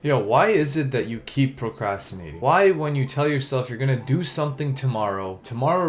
Yo, why is it that you keep procrastinating? Why, when you tell yourself you're gonna do something tomorrow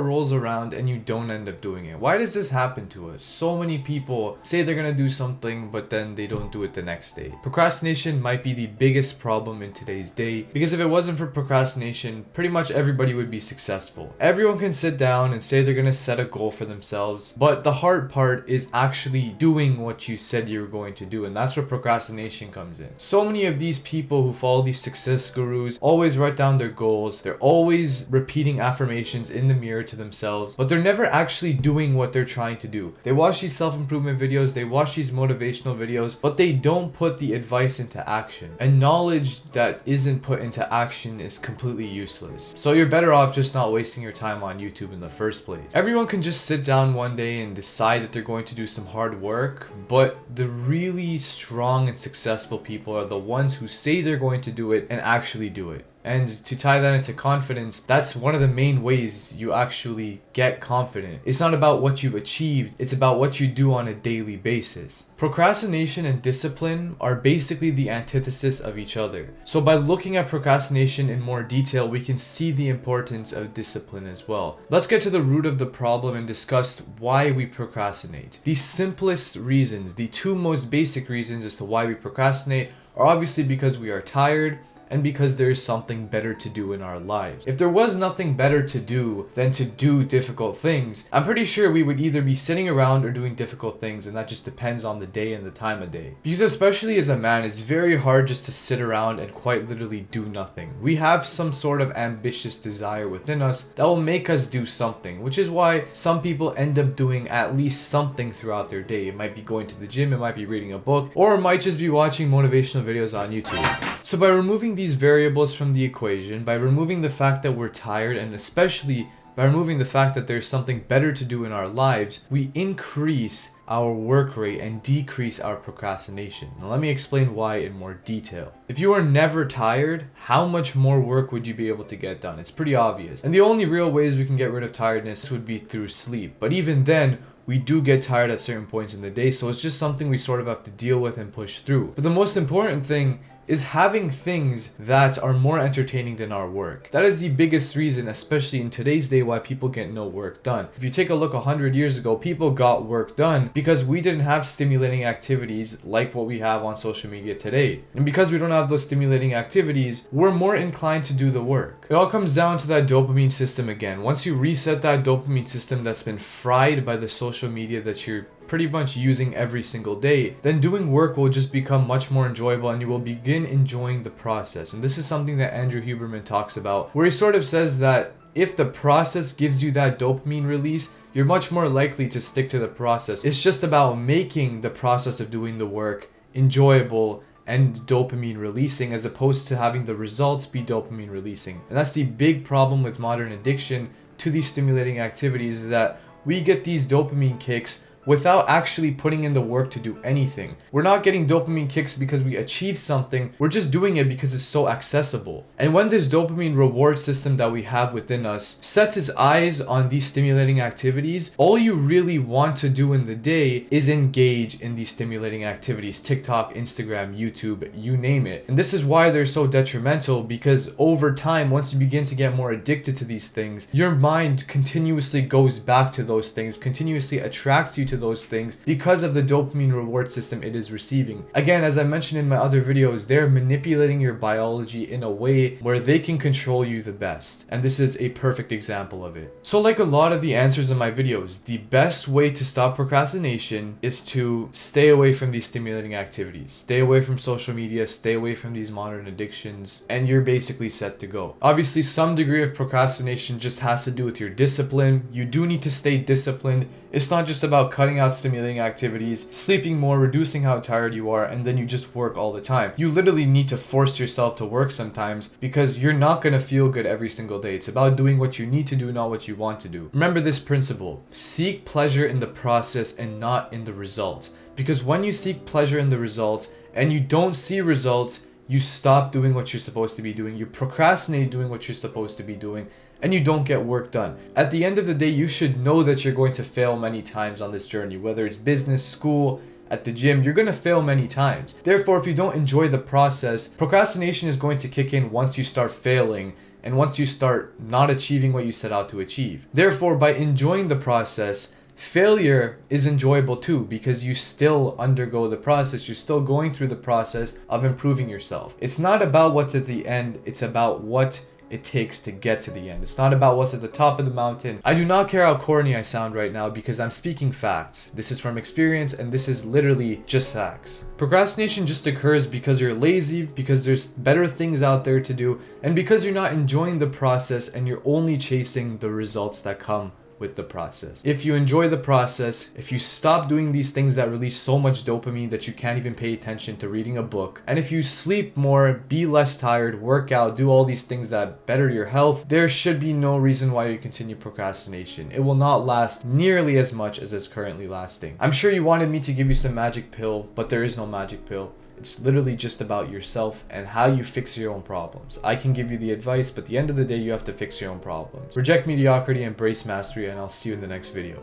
rolls around and you don't end up doing it? Why does this happen to us? So many people say they're gonna do something, but then they don't do it the next day. Procrastination might be the biggest problem in today's day, because if it wasn't for procrastination, pretty much everybody would be successful. Everyone can sit down and say they're gonna set a goal for themselves, but the hard part is actually doing what you said you were going to do, and that's where procrastination comes in. So many of these people who follow these success gurus always write down their goals. They're always repeating affirmations in the mirror to themselves, but they're never actually doing what they're trying to do. They watch these self-improvement videos, they watch these motivational videos, but they don't put the advice into action. And knowledge that isn't put into action is completely useless. So you're better off just not wasting your time on YouTube in the first place. Everyone can just sit down one day and decide that they're going to do some hard work, but the really strong and successful people are the ones who say they're going to do it and actually do it. And to tie that into confidence, that's one of the main ways you actually get confident. It's not about what you've achieved, it's about what you do on a daily basis. Procrastination and discipline are basically the antithesis of each other. So by looking at procrastination in more detail, we can see the importance of discipline as well. Let's get to the root of the problem and discuss why we procrastinate. The simplest reasons, the two most basic reasons as to why we procrastinate are obviously because we are tired and because there's something better to do in our lives. If there was nothing better to do than to do difficult things, I'm pretty sure we would either be sitting around or doing difficult things, and that just depends on the day and the time of day. Because especially as a man, it's very hard just to sit around and quite literally do nothing. We have some sort of ambitious desire within us that will make us do something, which is why some people end up doing at least something throughout their day. It might be going to the gym, it might be reading a book, or it might just be watching motivational videos on YouTube. So by removing these variables from the equation, by removing the fact that we're tired, and especially by removing the fact that there's something better to do in our lives, we increase our work rate and decrease our procrastination. Now let me explain why in more detail. If you are never tired, how much more work would you be able to get done? It's pretty obvious. And the only real ways we can get rid of tiredness would be through sleep. But even then, we do get tired at certain points in the day, so it's just something we sort of have to deal with and push through. But the most important thing is having things that are more entertaining than our work. That is the biggest reason, especially in today's day, why people get no work done. If you take a look 100 years ago, people got work done because we didn't have stimulating activities like what we have on social media today. And because we don't have those stimulating activities, we're more inclined to do the work. It all comes down to that dopamine system again. Once you reset that dopamine system that's been fried by the social media that you're pretty much using every single day, then doing work will just become much more enjoyable and you will begin enjoying the process. And this is something that Andrew Huberman talks about, where he sort of says that if the process gives you that dopamine release, you're much more likely to stick to the process. It's just about making the process of doing the work enjoyable and dopamine releasing, as opposed to having the results be dopamine releasing. And that's the big problem with modern addiction to these stimulating activities, is that we get these dopamine kicks without actually putting in the work to do anything. We're not getting dopamine kicks because we achieved something, we're just doing it because it's so accessible. And when this dopamine reward system that we have within us sets its eyes on these stimulating activities, all you really want to do in the day is engage in these stimulating activities. TikTok, Instagram, YouTube, you name it. And this is why they're so detrimental, because over time, once you begin to get more addicted to these things, your mind continuously goes back to those things, continuously attracts you to those things because of the dopamine reward system it is receiving. Again, as I mentioned in my other videos, they're manipulating your biology in a way where they can control you the best. And this is a perfect example of it. So like a lot of the answers in my videos, the best way to stop procrastination is to stay away from these stimulating activities. Stay away from social media, stay away from these modern addictions, and you're basically set to go. Obviously, some degree of procrastination just has to do with your discipline. You do need to stay disciplined. It's not just about cutting out stimulating activities, sleeping more, reducing how tired you are, and then you just work all the time. You literally need to force yourself to work sometimes, because you're not going to feel good every single day. It's about doing what you need to do, not what you want to do. Remember this principle: seek pleasure in the process and not in the results. Because when you seek pleasure in the results and you don't see results, you stop doing what you're supposed to be doing. You procrastinate doing what you're supposed to be doing, and you don't get work done. At the end of the day, you should know that you're going to fail many times on this journey, whether it's business, school, at the gym, you're gonna fail many times. Therefore, if you don't enjoy the process, procrastination is going to kick in once you start failing and once you start not achieving what you set out to achieve. Therefore, by enjoying the process, failure is enjoyable too, because you still undergo the process. You're still going through the process of improving yourself. It's not about what's at the end, it's about what it takes to get to the end. It's not about what's at the top of the mountain. I do not care how corny I sound right now because I'm speaking facts. This is from experience and this is literally just facts. Procrastination just occurs because you're lazy, because there's better things out there to do, and because you're not enjoying the process and you're only chasing the results that come with the process. If you enjoy the process, if you stop doing these things that release so much dopamine that you can't even pay attention to reading a book, and if you sleep more, be less tired, work out, do all these things that better your health, there should be no reason why you continue procrastination. It will not last nearly as much as it's currently lasting. I'm sure you wanted me to give you some magic pill, but there is no magic pill. It's literally just about yourself and how you fix your own problems. I can give you the advice, but at the end of the day, you have to fix your own problems. Reject mediocrity, embrace mastery, and I'll see you in the next video.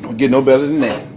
Don't get no better than that.